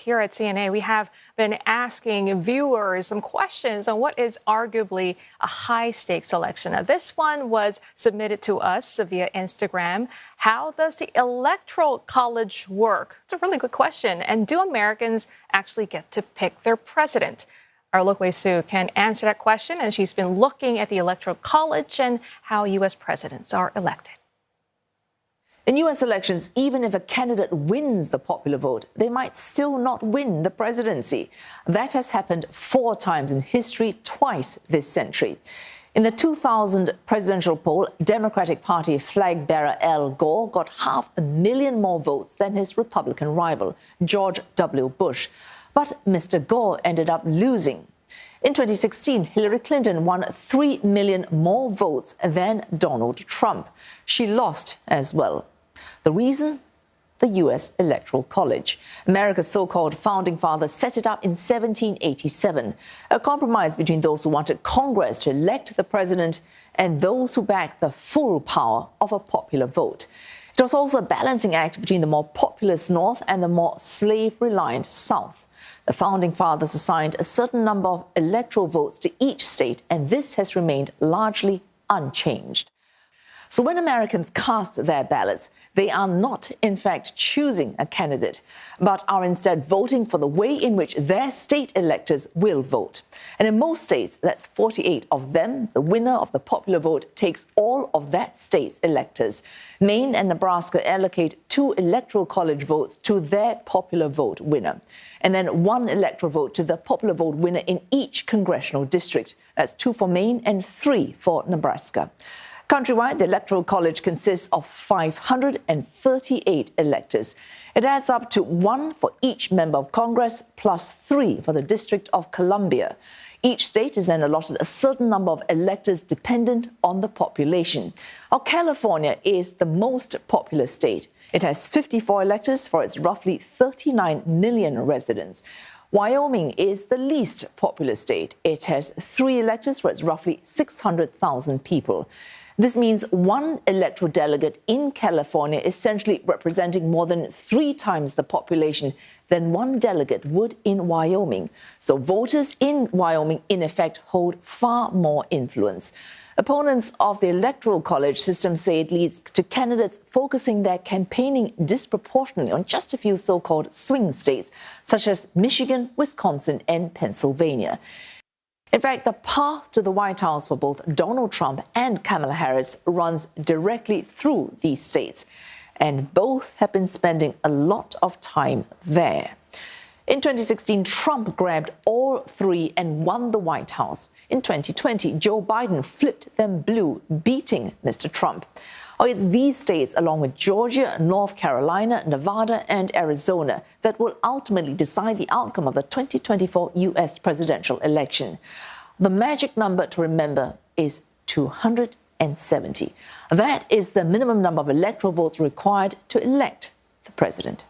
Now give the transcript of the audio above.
here at CNA, we have been asking viewers some questions on what is arguably a high-stakes election. Now, this one was submitted to us via Instagram. How does the Electoral College work? It's a really good question. And do Americans actually get to pick their president? Our Look Wei Sue can answer that question, and she's been looking at the Electoral College and how U.S. presidents are elected. In U.S. elections, even if a candidate wins the popular vote, they might still not win the presidency. That has happened 4 times in history, twice this century. In the 2000 presidential poll, Democratic Party flag bearer Al Gore got 500,000 more votes than his Republican rival, George W. Bush. But Mr. Gore ended up losing. In 2016, Hillary Clinton won 3 million more votes than Donald Trump. She lost as well. The reason? The U.S. Electoral College. America's so-called founding fathers set it up in 1787, a compromise between those who wanted Congress to elect the president and those who backed the full power of a popular vote. It was also a balancing act between the more populous North and the more slave-reliant South. The founding fathers assigned a certain number of electoral votes to each state, and this has remained largely unchanged. So when Americans cast their ballots, they are not, in fact, choosing a candidate, but are instead voting for the way in which their state electors will vote. And in most states, that's 48 of them, the winner of the popular vote takes all of that state's electors. Maine and Nebraska allocate 2 electoral college votes to their popular vote winner, and then 1 electoral vote to the popular vote winner in each congressional district. That's 2 for Maine and 3 for Nebraska. Countrywide, the Electoral College consists of 538 electors. It adds up to 1 for each member of Congress, plus 3 for the District of Columbia. Each state is then allotted a certain number of electors dependent on the population. Now, California is the most populous state. It has 54 electors for its roughly 39 million residents. Wyoming is the least populous state. It has 3 electors for its roughly 600,000 people. This means 1 electoral delegate in California essentially representing more than 3 times the population than 1 delegate would in Wyoming. So voters in Wyoming, in effect, hold far more influence. Opponents of the Electoral College system say it leads to candidates focusing their campaigning disproportionately on just a few so-called swing states, such as Michigan, Wisconsin, and Pennsylvania. In fact, the path to the White House for both Donald Trump and Kamala Harris runs directly through these states, and both have been spending a lot of time there. In 2016, Trump grabbed all 3 and won the White House. In 2020, Joe Biden flipped them blue, beating Mr. Trump. Oh, it's these states, along with Georgia, North Carolina, Nevada, and Arizona, that will ultimately decide the outcome of the 2024 U.S. presidential election. The magic number to remember is 270. That is the minimum number of electoral votes required to elect the president.